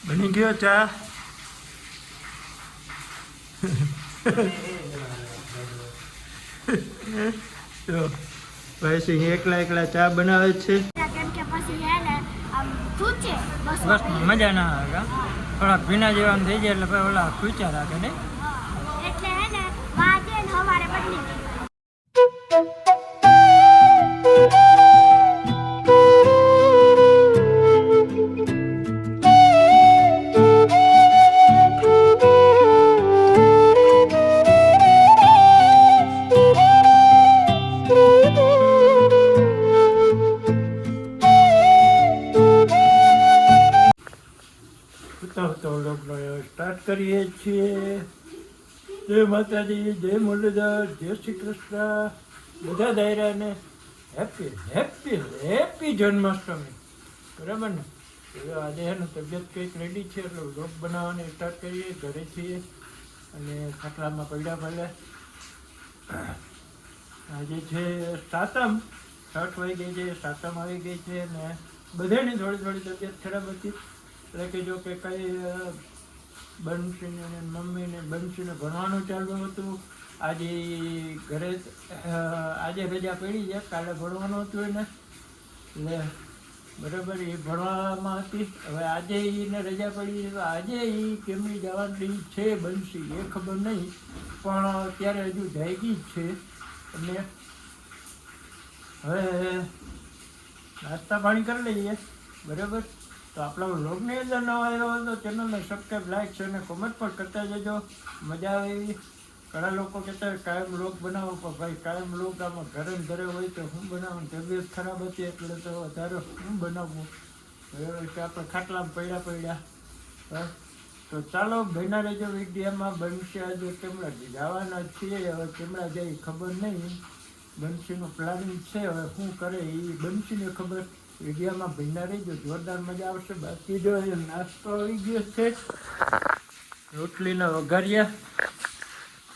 બની ગયો ચા. તો ભાઈ સિંહ એકલા એકલા ચા બનાવે છે. બસ મજા ના આવે, થોડાક ભીના જેવા થઈ જાય એટલે ઓલા ખૂચા રાખે ને. સ્ટાર્ટ કરીએ છીએ. જય માતાજી, જય મુરલીધર, જય શ્રી કૃષ્ણ. બધા દાયરાને હેપી હેપી હેપી જન્માષ્ટમી. બરાબર ને? આજે એનું તબિયત કંઈક રેડી છે એટલે વ્લોગ બનાવવાની સ્ટાર્ટ કરીએ. ઘરે છીએ અને ખાટલામાં પડ્યા ભલે. આજે છે સાતમ, 6 વાગી ગઈ છે, સાતમ આવી ગઈ છે ને બધાની થોડી થોડી તબિયત ખરાબ હતી. એટલે કે જો કે કંઈ બંસીને અને મમ્મીને બંસીને ભણવાનું ચાલુ હતું. આજે ઘરે આજે રજા પડી છે, કાલે ભણવાનું હતું એને એટલે બરાબર એ ભણવામાં હતી. હવે આજે એને રજા પડી તો આજે એ કેમની જવાની છે બંસી એ ખબર નહીં, પણ અત્યારે હજુ જાગી જ છે. એટલે હવે નાસ્તા પાણી કરી લઈએ. બરાબર? તો આપણા વ્લોગની અંદર ન આવ્યો હોય તો ચેનલને સબસ્ક્રાઈબ, લાઈક છે અને કોમેન્ટ પણ કરતા જજો. મજા આવે એવી. ઘણા લોકો કહેતા હોય કાયમ વ્લોગ બનાવો, પણ ભાઈ કાયમ વ્લોગ આમાં ઘરે ને ઘરે હોય તો હું બનાવું. તબિયત ખરાબ હતી એટલે તો વધારે હું બનાવવું. બરાબર કે આપણે ખાટલામાં પડ્યા. તો ચાલો બહેના રહેજો વિડીયામાં. બનશે આજે કેમડા જવાના છીએ. હવે કેમડા જાય ખબર નહીં. બંસીનું પ્લાનિંગ છે, હવે શું કરે એ બંસીને ખબર. વિડીયામાં ભીના રહીજો, જોરદાર મજા આવશે. બાકી જો એ નાસ્તો આવી ગયો છે, રોટલીના વઘારિયા.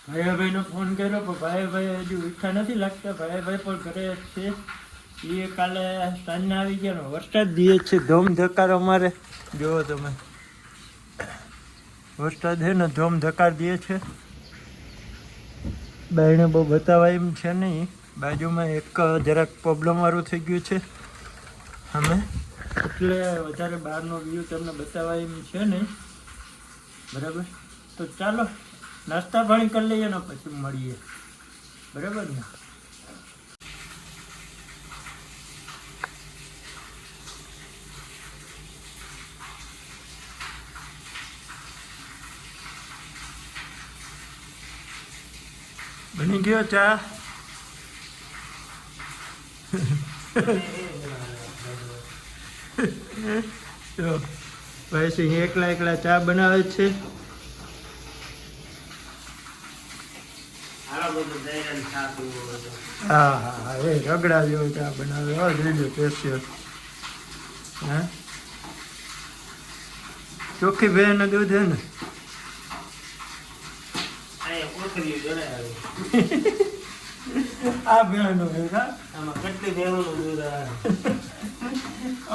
ભાઈનો ફોન કર્યો પણ ભાઈ હજુ ઈચ્છા નથી લાગતા. ભાઈ પણ ઘરે છે. એ કાલે સાંજના આવી ગયા. વરસાદ દે છે ધોમધકાર. અમારે જુઓ તમે, વરસાદ છે ને ધોમધકાર દે છે. બાઈને બહુ બતાવાય એમ છે નહીં. બાજુમાં એક જરાક પ્રોબ્લેમ વાળું થઈ ગયું છે અમે, એટલે વધારે બહારનો વ્યૂ તમને બતાવાય એમ છે નહીં. બરાબર? તો ચાલો નાસ્તા પાણી કરી લઈએ ને પછી મળીએ. બરાબર ને? બની ગયો ચા. તો ભાઈ સિંહ એકલા એકલા ચા બનાવે છે. હા હા, એ રગડા જેવો ચા બનાવે. જોઈ સ્પેશિયલ. હા, ચોખ્ખી ભેંસનું દૂધ હે ને? આ ભેંસનું હે. આમાં કેટલી ભેંસનું દૂધ આવે?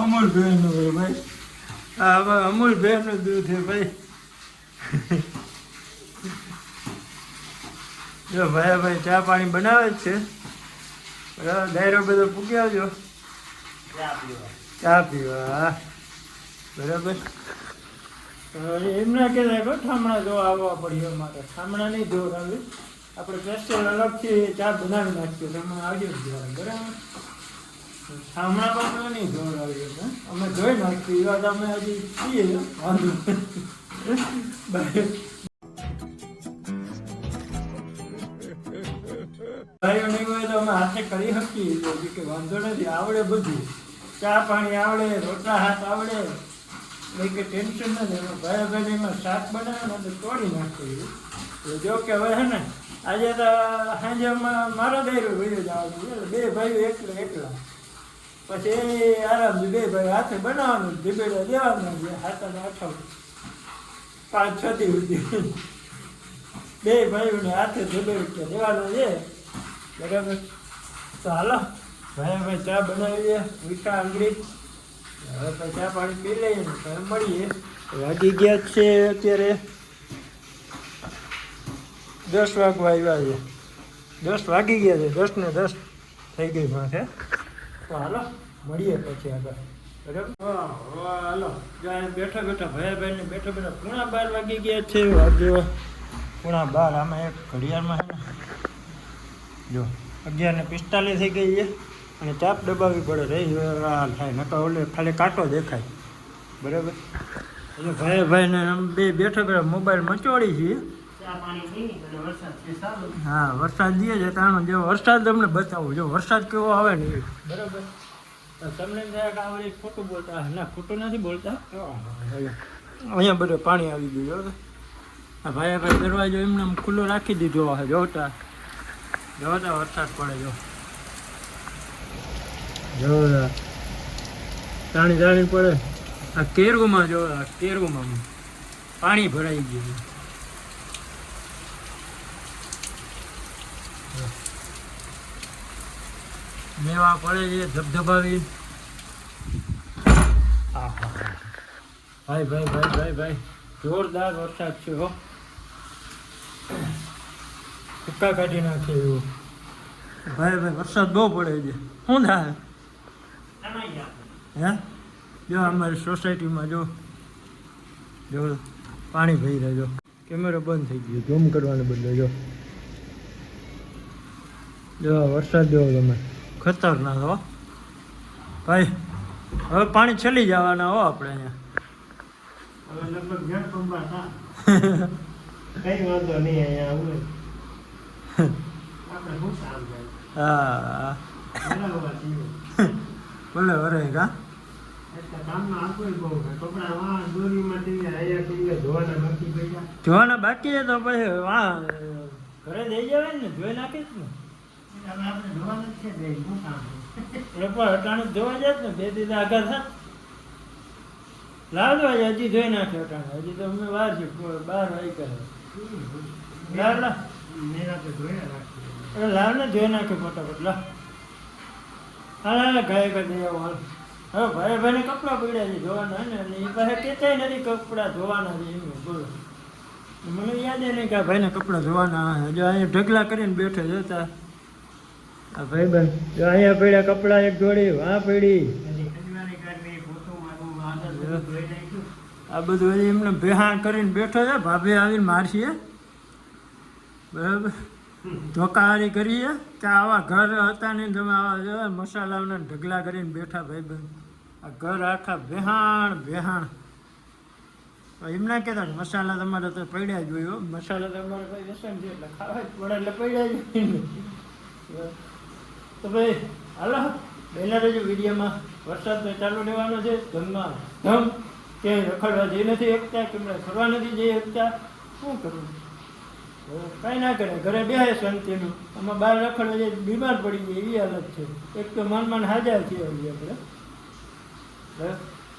અમૂલ ભેંસનું હે ભાઈ. આમાં અમૂલ ભેંસનું દૂધ છે ભાઈ. જો ભાઈ ચા પાણી બનાવે જ છે. દાયરો બધો પૂકી આવજો ચા પીવા. બરાબર? એમ ના કહેવાય કે ઠામણા જો આવવા પડ્યો. અમારે ઠામણા નહીં જોવડાવ્યું, આપણે સ્પેશિયલ અલગથી ચા બનાવી નાખીએ. તમે આવજો જ જોવા. બરાબર? ઠામણા પણ નહીં જોવડાવ્યું. અમે જોઈ નાખીએ એ વાત અમે હજી છીએ. વાંધો ભાઈઓ નહીં હોય તો અમે હાથે કરી શકીએ કે વાંધો નથી. આવડે બધું, ચા પાણી આવડે, રોટલા હાથ આવડે, કે ટેન્શન નથી. એમાં ભાઈ એમાં શાક બનાવે ને તો તોડી નાખીએ. જો કે હવે હે ને આજે તો સાંજે મારો દાયરો વયો જવાનું. બે ભાઈઓ એકલા પછી આરામથી બે ભાઈ હાથે બનાવવાનું, ધીબેડા દેવાના. હાથને 5-6 દી સુધી બે ભાઈઓને હાથે ધીબેડા દેવાના છે. બરાબર? તો હાલો ભાઈ ચા બનાવીએ. મીઠા આંગળી હવે પછી ચા પાણી પી લઈએ ને તો મળીએ. વાગી ગયા છે અત્યારે 10 વાગવા આવ્યા છે. 10 વાગી ગયા છે. 10 ને 10 થઈ ગઈ માથે. તો હાલો મળીએ પછી આગળ. બરાબર હાલો બેઠા બેઠા ભાઈ બેઠા બેઠા 11:30 વાગી ગયા છે. વાગ્યો 11:30. આમાં એક ઘડિયાળમાં છે ને જો 11:45 થઈ ગઈ છે. અને ચાપ દબાવવી પડે રહી થાય નકર ઓલે ખાલી કાંટો દેખાય. બરાબર એટલે ભાઈને બે બેઠા બેઠા મોબાઈલ મચોડી છીએ. હા વરસાદ દે છે કારણ જો વરસાદ તમને બતાવું જો વરસાદ કેવો આવે ને બરાબર. તમને આવડે ખોટું બોલતા ના ખોટું નથી બોલતા. અહીંયા બધું પાણી આવી ગયું આ ભાઈ દરવાજો એમને ખુલ્લો રાખી દીધો જોતા વરસાદ પડે જો તાણી પડે. આ કેરગુમાં જો કેરગુમાં પાણી ભરાઈ ગયું. મેવા પડે છે ધબધબાવી. ભાઈ જોરદાર વરસાદ છે હો. ફૂક્કા કાઢી નાખે એવું. ભાઈ વરસાદ બહુ પડે છે. શું થાય હે જો અમારી સોસાયટીમાં જો પાણી ભરી રહ્યો. કેમેરો બંધ થઈ ગયો ઝૂમ કરવાને બદલે જો વરસાદ જો તમે ખતરનાક હો ભાઈ. હવે પાણી છેલ્લી જવાના હો આપણે અહીંયા. હવે લગભગ કઈ વાંધો નહીં અહીંયા હા ભલે વરે કા જોવાના બાકી છે તો પછી ઘરે દઈ જવાય ને જોઈ નાખીશ ને અટાણું જોવા જાય ને 2 દિવસ આગળ થાય લાવજો હજી જોઈ નાખે અટાણે હજી તો અમે વાર છે 12 વાગ્યા લાવ ને જોઈ નાખે ફટાફટ લા હા ગાય કરી દે હવે ભાઈને કપડાં પડ્યા છે જોવાના ને એ પાસે કહેતાય નથી કપડાં ધોવાના છે એમ બોલો. મને યાદ નહીં કે ભાઈને કપડાં ધોવાના જો અહીંયા ઢગલા કરીને બેઠે જતા આ ભાઈબંધ જો અહીંયા પડ્યા કપડાં એક જોડી વાં પડી. આ બધું હજી એમને બેહાણ કરીને બેઠો છે. ભાભી આવીને મારશે બરાબર. ધોકાહારી કરીએ કે આવા ઘર હતા ને તમે આવા મસાલાના ઢગલા કરીને બેઠા ભાઈબંધ. આ ઘર આખા બેહાણ એમ ના કહેતા મસાલા તમારે તો પડ્યા જ હોય. મસાલા તમારે ભાઈ વ્યસન છે એટલે ખાવા જ પડે એટલે પડ્યા જ હોય. તો ભાઈ હાલો પહેલા રહેજો વિડીયોમાં. વરસાદ તો ચાલુ રહેવાનો છે. ધમમાં ધમ ક્યાંય રખડવા જઈ નથી શકતા કેમણે ફરવા નથી જઈ શકતા. શું કરવું કાંઈ ના કરે ઘરે બેસે શાંતિનું. આમાં બહાર રખડવા જઈ બીમાર પડી જાય એવી હાલત છે. એક તો માન હાજર છીએ આપણે.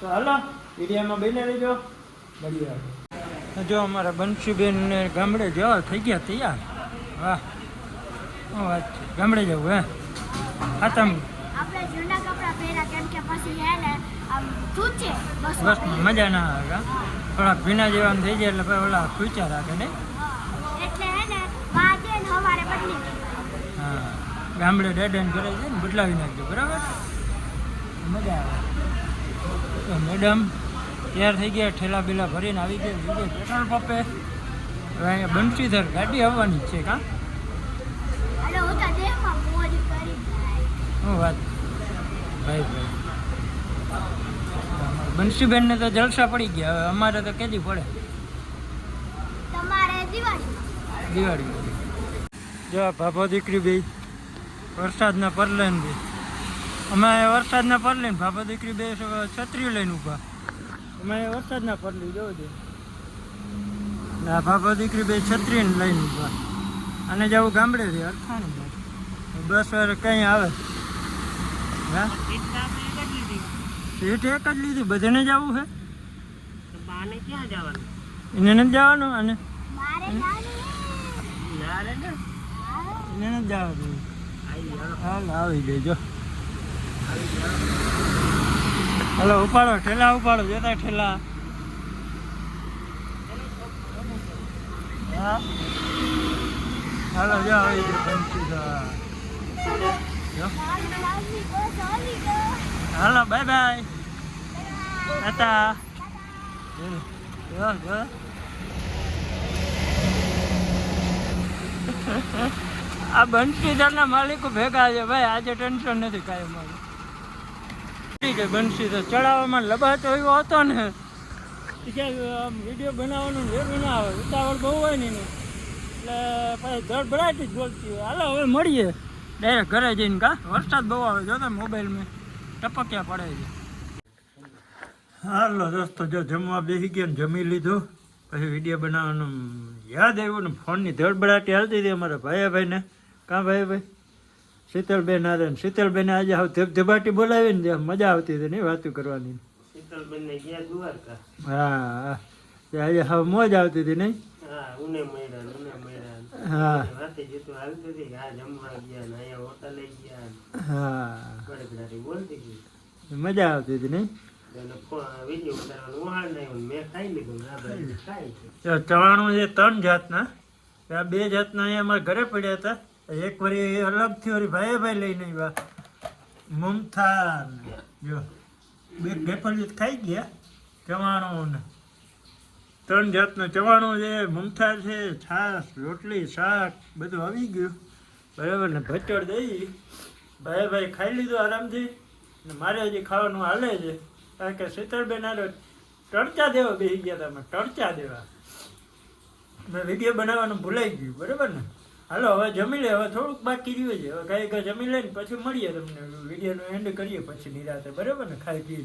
તો હાલો વિડીયોમાં બને રહેજો. મળીએ જો અમારા બંશુબેન ને ગામડે જવા થઈ ગયા તૈયાર. વાહ શું વાત છે ગામડે જવું હે ખાતમ આપણે જૂના કપડા પહેર્યા કેમ કે પછી હે ને આમ ખૂચે બસ મજા ના આવે. થોડાક ભીના જેવા થઈ જાય એટલે ઓલા ખૂચા રાખે ને એટલે હે ને વાજે ને હવારે બદલી. હા ગામડે ડેડેન કરે છે ને બદલાવી નાખજો બરાબર મજા આવે. તો મેડમ તૈયાર થઈ ગયા ઠેલા બેલા ભરીને આવી ગયા બીજે પેટ્રોલ પંપે. હવે અહીંયા બંસીધર ગાડી આવવાની છે કાં અરે હું તો દેખમાં મોજ કરી શું વાત ભાઈ બંસીબેનને તો જલસા પડી ગયા. હવે અમારે તો કેદી પડે તમારે દિવાળી જો ભાભો દીકરી બે વરસાદના પરલેન બે અમે વરસાદના પરલેન ભાભો દીકરી બે છત્રી લઈને ઊભા. અમે વરસાદના પરલી જોવું છે ના ભાભો દીકરી બે છત્રીને લઈને ઊભા. અને જવું ગામડે છે અરખાનું બસ વાર કંઈ આવે હા સીટ એક જ લીધી બધાને જવું છે ક્યાં જવાનું એને નથી જવાનું અને મારે એને નથી જવાનું હાલ આવી જજો. હાલો ઉપાડો ઠેલા ઉપાડો જતા ઠેલા હા હાલો જો આવી ગયો બંસી તો જો. હાલો બાય બાય ટાટા જો જો આ બંસીદારના માલિકો ભેગા છે ભાઈ આજે ટેન્શન નથી કાંઈ મારું ઠીક છે બંસી તો ચડાવવામાં લબાતો એવો હતો ને કે આમ વિડીયો બનાવવાનું ભેગું ના આવે ઉતાવળ બહુ હોય ને એનું એટલે પછી ધડબડાટી જ બોલતી હોય હાલો હવે મળીએ ડાયરેક્ટ ઘરે જઈને કા વરસાદ બહુ આવે જો તો મોબાઈલમાં ટપક્યા પડે છે હાલો દોસ્તો જો જમવા બેસી ગયા ને જમી લીધું પછી વિડીયો બનાવવાનું યાદ આવ્યું ને ફોનની ધડબડાટી હાલતી હતી અમારા ભાઈને કાં ભાઈ શીતલબેન આવે ને શીતલબેન આજે હવે ધબધબાટી બોલાવી ને મજા આવતી હતી નહીં વાતું કરવાની હા તે આજે હવે મોજ આવતી હતી નહીં હા હા મજા આવતી હતી નહીં ચવાણું છે 3 જાતના આ 2 જાતના અહીંયા અમારા ઘરે પડ્યા હતા એક વળી અલગથી વળી ભાઈ લઈને આવ્યા મમથા જો 2 ઢેફલી ખાઈ ગયા ચવાણું ને 3 જાતનું ચવાણું છે મમથા છે છાશ રોટલી શાક બધું આવી ગયું બરાબર ને ભચડ દઈ ભાઈ ખાઈ લીધું આરામથી ને મારે હજી ખાવાનું હાલે છે કારણ કે શીતળબેન આરે ટરચા દેવા બેસી ગયા હતા અમે ટરચા દેવા મેં વિડીયો બનાવવાનું ભૂલાઈ ગયું બરાબર ને હાલો હવે જમી લે હવે થોડુંક બાકી રહ્યું છે હવે કાંઈ જમી લઈને પછી મળીએ તમને વિડીયોનો એન્ડ કરીએ પછી નિરાતે બરાબર ને ખાઈ પી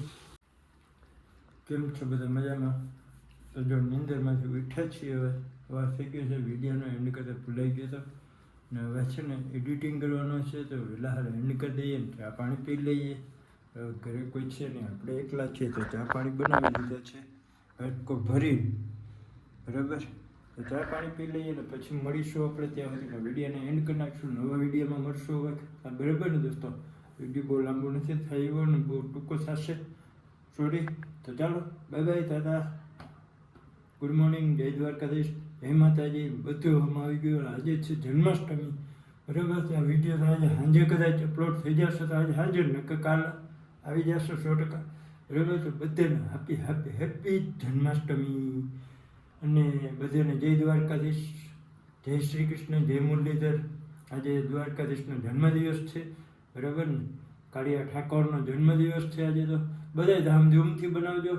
કેમ છો બધા મજામાં તો જો નીંદરમાંથી ઉઠ્યા છીએ હવે વાર થઈ ગયો છે વિડીયોનો એન્ડ કરતા ભૂલાઈ ગયો હતો ને હવે છે ને એડિટિંગ કરવાનો છે તો વહેલા હાલ એન્ડ કરી દઈએ ને ચા પાણી પી લઈએ ઘરે કોઈ છે ને આપણે એકલા છીએ તો ચા પાણી બનાવી દીધા છે હટકો ભરી બરાબર તો ચા પાણી પી લઈએ ને પછી મળીશું આપણે ત્યાં સુધીમાં વિડીયોને એન્ડ કરી નાખીશું નવા વિડીયોમાં મળશું હવે આ બરાબર ને દોસ્તો વિડીયો બહુ લાંબો નથી થયો ને બહુ ટૂંકો થશે સોરી તો ચાલો બાય બાય દાદા ગુડ મોર્નિંગ જય દ્વારકાધીશ જય માતાજી બધું આમાં આવી ગયું આજે છે જન્માષ્ટમી બરાબર ત્યાં વિડીયો તો આજે સાંજે કદાચ અપલોડ થઈ જશે તો આજે હાજર નકર કાલ આવી જશે 100%. બરાબર તો બધાને હેપી જન્માષ્ટમી અને બધાને જય દ્વારકાધીશ જય શ્રી કૃષ્ણ જય મુરલીધર આજે દ્વારકાધીશનો જન્મદિવસ છે બરાબર ને કાળિયા ઠાકોરનો જન્મદિવસ છે આજે તો બધા ધામધૂમથી બનાવજો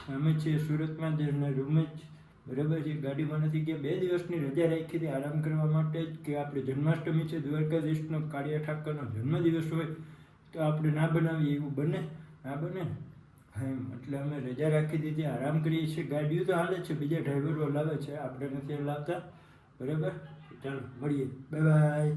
અમે છીએ સુરતમાં જ રૂમે જ બરાબર છે ગાડીમાં નથી ગયા 2 દિવસની રજા રાખી હતી આરામ કરવા માટે જ કે આપણે જન્માષ્ટમી છે દ્વારકાધીશનો કાળિયા ઠાકોરનો જન્મદિવસ હોય તો આપણે ના બનાવીએ એવું બને ના બને હા એમ એટલે અમે રજા રાખી દીધી આરામ કરીએ છીએ ગાડીઓ તો હાલે છે બીજા ડ્રાઈવરો લાવે છે આપણે નથી લાવતા બરાબર ચાલો મળીએ બાય બાય